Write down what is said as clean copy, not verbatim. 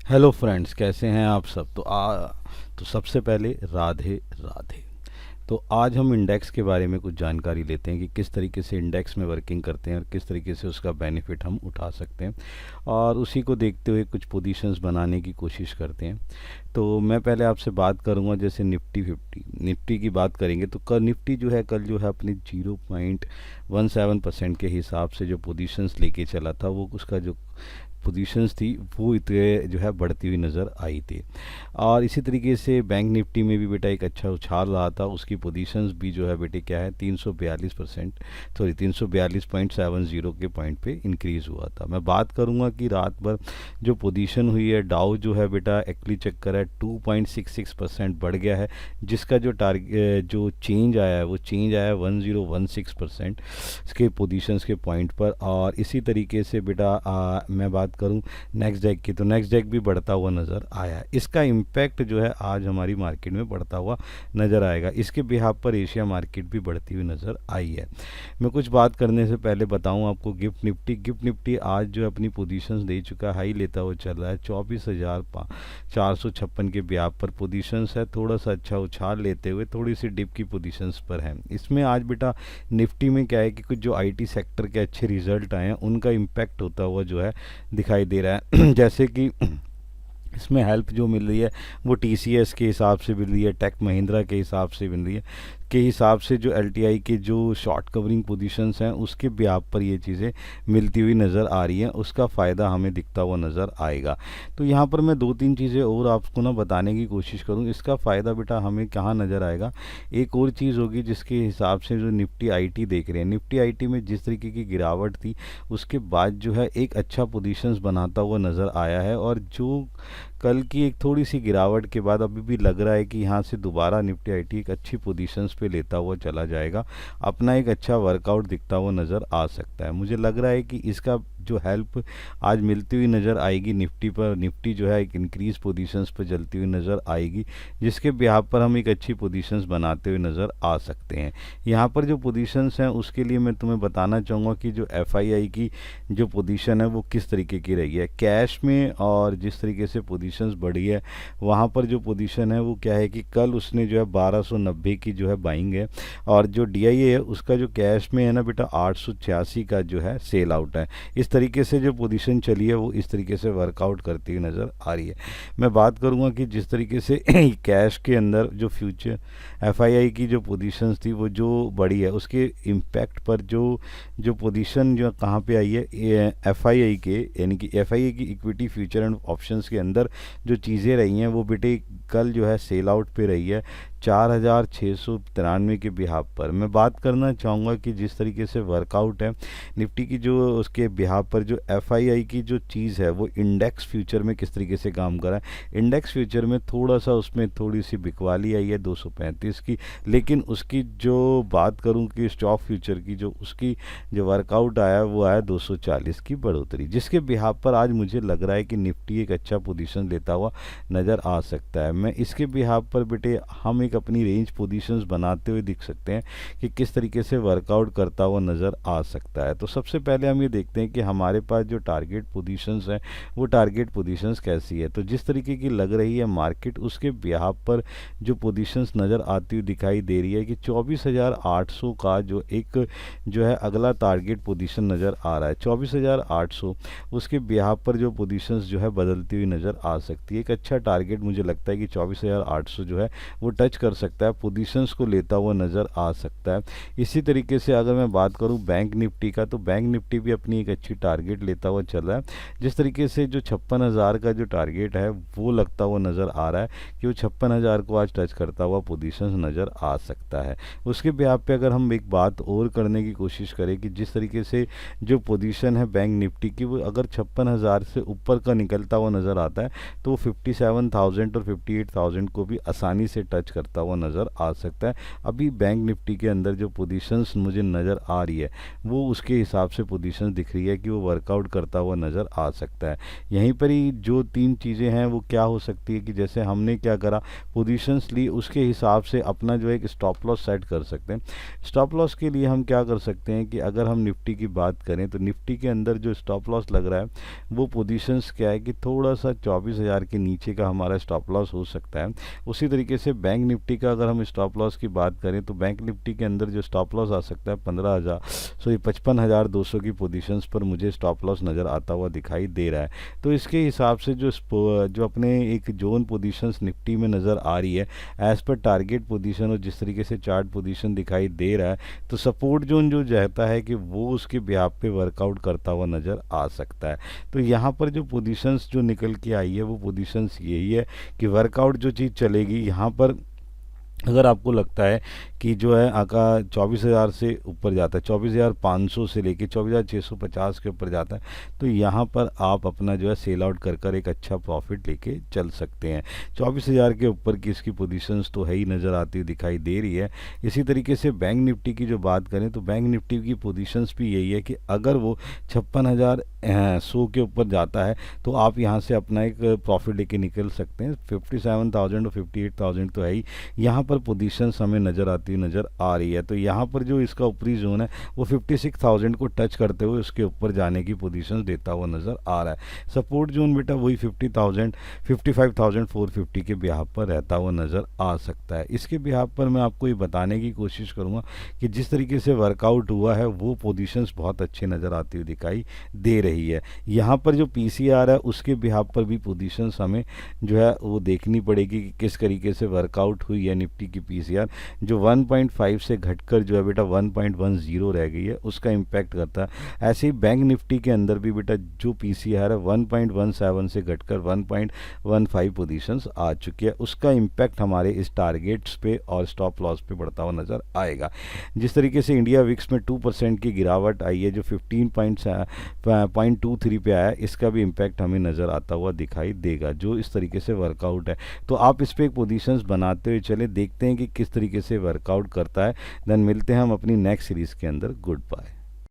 Hello friends, कैसे हैं आप सब। तो सबसे पहले राधे राधे। तो आज हम इंडेक्स के बारे में कुछ जानकारी लेते हैं कि किस तरीके से इंडेक्स में वर्किंग करते हैं और किस तरीके से उसका बेनिफिट हम उठा सकते हैं, और उसी को देखते हुए कुछ पोजीशंस बनाने की कोशिश करते हैं। तो मैं पहले आपसे बात करूंगा, जैसे निफ्टी की बात करेंगे तो कल निफ्टी जो है अपने 0.17% के हिसाब से जो पोजीशंस लेके चला था, वो उसका जो पोजीशंस थी वो इतने जो है बढ़ती हुई नज़र आई थी। और इसी तरीके से बैंक निफ्टी में भी बेटा एक अच्छा उछाल रहा था, उसकी पोजीशंस भी जो है बेटे क्या है 342.70 के पॉइंट पे इंक्रीज़ हुआ था। मैं बात करूंगा कि रात भर जो पोजीशन हुई है, डाउ जो है बेटा एक्चुअली चक्कर है 2.66% बढ़ गया है, जिसका जो टारगेट जो चेंज आया है वो चेंज आया है 1016% के पोजीशंस के पॉइंट पर। और इसी तरीके से बेटा मैं बात करूं नेक्स्ट डैक की, तो नेक्स्ट डैक भी बढ़ता हुआ नज़र आया है। इसका इम्पैक्ट जो है आज हमारी मार्केट में बढ़ता हुआ नज़र आएगा। इसके बिहाफ पर एशिया मार्केट भी बढ़ती हुई नज़र आई है। मैं कुछ बात करने से पहले बताऊं आपको गिफ्ट निफ्टी आज जो अपनी पोजीशंस दे चुका, हाई लेता हुआ चल रहा है 24,456 के बिहाफ पर पोजीशंस है। थोड़ा सा अच्छा उछाल लेते हुए थोड़ी सी डिप की पोजीशंस पर है। इसमें आज बेटा निफ्टी में क्या है कि कुछ जो आईटी सेक्टर के अच्छे रिजल्ट आए हैं उनका इम्पैक्ट होता हुआ जो है दिखाई दे रहा है। जैसे कि इसमें हेल्प जो मिल रही है वो टीसीएस के हिसाब से मिल रही है, टेक महिंद्रा के हिसाब से मिल रही है, के हिसाब से जो एलटीआई के जो शॉर्ट कवरिंग पोजीशंस हैं उसके ब्याह पर ये चीज़ें मिलती हुई नज़र आ रही हैं, उसका फ़ायदा हमें दिखता हुआ नज़र आएगा। तो यहाँ पर मैं दो तीन चीज़ें और आपको ना बताने की कोशिश करूँ, इसका फ़ायदा बेटा हमें कहाँ नज़र आएगा। एक और चीज़ होगी जिसके हिसाब से जो निफ्टी आईटी देख रहे हैं, निफ्टी आईटी में जिस तरीके की गिरावट थी उसके बाद जो है एक अच्छा पोजीशंस बनाता हुआ नज़र आया है। और जो कल की एक थोड़ी सी गिरावट के बाद अभी भी लग रहा है कि यहाँ से दोबारा निफ्टी आईटी एक अच्छी पोजीशंस पे लेता हुआ चला जाएगा, अपना एक अच्छा वर्कआउट दिखता हुआ नज़र आ सकता है। मुझे लग रहा है कि इसका जो हेल्प आज मिलती हुई नज़र आएगी निफ्टी पर, निफ्टी जो है एक इंक्रीज पोजीशंस पर चलती हुई नज़र आएगी, जिसके बिहाफ पर हम एक अच्छी पोजीशंस बनाते हुए नज़र आ सकते हैं। यहाँ पर जो पोजीशंस हैं उसके लिए मैं तुम्हें बताना चाहूँगा कि जो एफआईआई की जो पोजीशन है वो किस तरीके की रही है कैश में, और जिस तरीके से पोजीशंस बढ़ी है वहाँ पर जो पोजीशन है वो क्या है कि कल उसने जो है 1290 की जो है बाइंग है, और जो डीआईए है उसका जो कैश में है ना बेटा 886 का जो है सेल आउट है। इस तरीके से जो पोजीशन चली है वो इस तरीके से वर्कआउट करती हुई नज़र आ रही है। मैं बात करूँगा कि जिस तरीके से कैश के अंदर जो फ्यूचर एफआईआई की जो पोजीशंस थी वो जो बढ़ी है उसके इम्पैक्ट पर जो जो पोजीशन जो कहाँ पे आई है एफआईआई के, यानी कि एफआईआई की इक्विटी फ्यूचर एंड ऑप्शंस के अंदर जो चीज़ें रही हैं वो बेटे कल जो है सेल आउट पे रही है 4,693 के बिहाफ पर। मैं बात करना चाहूँगा कि जिस तरीके से वर्कआउट है निफ्टी की जो उसके बिहाफ पर जो एफआईआई की जो चीज़ है वो इंडेक्स फ्यूचर में किस तरीके से काम कर रहा है। इंडेक्स फ्यूचर में थोड़ा सा उसमें थोड़ी सी बिकवाली आई है 235 की, लेकिन उसकी जो बात करूँ कि स्टॉक फ्यूचर की जो उसकी जो वर्कआउट आया वो आया 240 की बढ़ोतरी, जिसके बिहाफ पर आज मुझे लग रहा है कि निफ्टी एक अच्छा पोजीशन लेता हुआ नज़र आ सकता है। मैं इसके बिहाफ पर बेटे हम एक अपनी रेंज पोजीशंस बनाते हुए दिख सकते हैं कि किस तरीके से वर्कआउट करता हुआ नज़र आ सकता है। तो सबसे पहले हम ये देखते हैं कि हमारे पास जो टारगेट पोजीशंस हैं वो टारगेट पोजीशंस कैसी है। तो जिस तरीके की लग रही है मार्केट उसके बिहाफ पर जो पोजीशंस नज़र आती हुई दिखाई दे रही है कि 24,800 का जो एक जो है अगला टारगेट पोजीशन नज़र आ रहा है 24,800, उसके बिहाफ पर जो पोजीशंस जो है बदलती हुई नज़र आ सकती है। एक अच्छा टारगेट मुझे लगता है कि 24,800 जो है वो टच कर सकता है, पोजीशंस को लेता हुआ नज़र आ सकता है। इसी तरीके से अगर मैं बात करूं बैंक निफ्टी का, तो बैंक निफ्टी भी अपनी एक अच्छी टारगेट लेता हुआ चल रहा है। जिस तरीके से जो 56,000 का जो टारगेट है वो लगता हुआ नज़र आ रहा है कि वो 56,000 को आज टच करता हुआ पोजीशंस नज़र आ सकता है। उसके बिहाफ पे अगर हम एक बात और करने की कोशिश करें कि जिस तरीके से जो पोजीशन है बैंक निफ्टी की वो अगर 56,000 से ऊपर का निकलता हुआ नज़र आता है तो वो 57,000 और 58,000 को भी आसानी से टच करता करता हुआ नज़र आ सकता है। अभी बैंक निफ्टी के अंदर जो पोजीशंस मुझे नज़र आ रही है वो उसके हिसाब से पोजीशंस दिख रही है कि वो वर्कआउट करता हुआ नज़र आ सकता है। यहीं पर ही जो तीन चीज़ें हैं वो क्या हो सकती है कि जैसे हमने क्या करा, पोजीशंस ली, उसके हिसाब से अपना जो है एक स्टॉप लॉस सेट कर सकते हैं। स्टॉप लॉस के लिए हम क्या कर सकते हैं कि अगर हम निफ्टी की बात करें तो निफ्टी के अंदर जो स्टॉप लॉस लग रहा है वो पोजीशंस क्या है कि थोड़ा सा 24,000 के नीचे का हमारा स्टॉप लॉस हो सकता है। उसी तरीके से बैंक निफ्टी का अगर हम स्टॉप लॉस की बात करें तो बैंक निफ्टी के अंदर जो स्टॉप लॉस आ सकता है 15,000 सॉरी 55,200 की पोजीशंस पर मुझे स्टॉप लॉस नज़र आता हुआ दिखाई दे रहा है। तो इसके हिसाब से जो अपने एक जोन पोजीशंस निफ्टी में नज़र आ रही है एज पर टारगेट पोजीशन और जिस तरीके से चार्ट पोजीशन दिखाई दे रहा है, तो सपोर्ट जोन जो चाहता है कि वो उसके बिहाफ पे वर्कआउट करता हुआ नज़र आ सकता है। तो यहाँ पर जो पोजीशंस जो निकल के आई है वो पोजीशंस यही है कि वर्कआउट जो चीज़ चलेगी यहाँ पर, अगर आपको लगता है कि जो है आका 24,000 से ऊपर जाता है, 24,500 से लेके 24,650 के ऊपर जाता है, तो यहाँ पर आप अपना जो है सेल आउट कर कर एक अच्छा प्रॉफिट लेके चल सकते हैं। 24,000 के ऊपर की इसकी पोजीशंस तो है ही नज़र आती हुई दिखाई दे रही है। इसी तरीके से बैंक निफ्टी की जो बात करें तो बैंक निफ्टी की पोजीशंस भी यही है कि अगर वो 56,100 के ऊपर जाता है तो आप यहाँ से अपना एक प्रॉफिट लेके निकल सकते हैं। 57,000 और 58,000 तो है ही, यहाँ पर पोजीशंस हमें नज़र आ रही है। तो यहाँ पर जो इसका ऊपरी जोन है वो 56,000 को टच करते हुए उसके ऊपर जाने की पोजीशंस देता हुआ नज़र आ रहा है। सपोर्ट जोन बेटा वही 50,000 55,450 के बिहाफ पर रहता हुआ नज़र आ सकता है। इसके बिहाफ पर मैं आपको ये बताने की कोशिश करूँगा कि जिस तरीके से वर्कआउट हुआ है वो पोजीशंस बहुत अच्छी नज़र आती हुई दिखाई दे रही है। यहाँ पर जो पीसीआर है उसके बिहाफ पर भी पोजीशंस हमें जो है वो देखनी पड़ेगी कि किस तरीके से वर्कआउट हुई है निफ्टी की पीसीआर, जो 1.5 से घटकर जो है बेटा 1.10 रह गई है, उसका इम्पैक्ट करता है। ऐसे ही बैंक निफ्टी के अंदर भी बेटा जो पीसीआर है 1.17 से घटकर 1.15 पोजीशंस आ चुकी है, उसका इम्पैक्ट हमारे इस टारगेट्स पे और स्टॉप लॉस पे बढ़ता हुआ नज़र आएगा। जिस तरीके से इंडिया विक्स में 2% की गिरावट आई है जो 15.23 पे आया है, इसका भी इम्पैक्ट हमें नज़र आता हुआ दिखाई देगा जो इस तरीके से वर्कआउट है। तो आप इस पर एक पोजीशंस बनाते हुए चले, देखते हैं कि किस तरीके से वर्कआउट करता है। देन मिलते हैं हम अपनी नेक्स्ट सीरीज़ के अंदर। Good bye.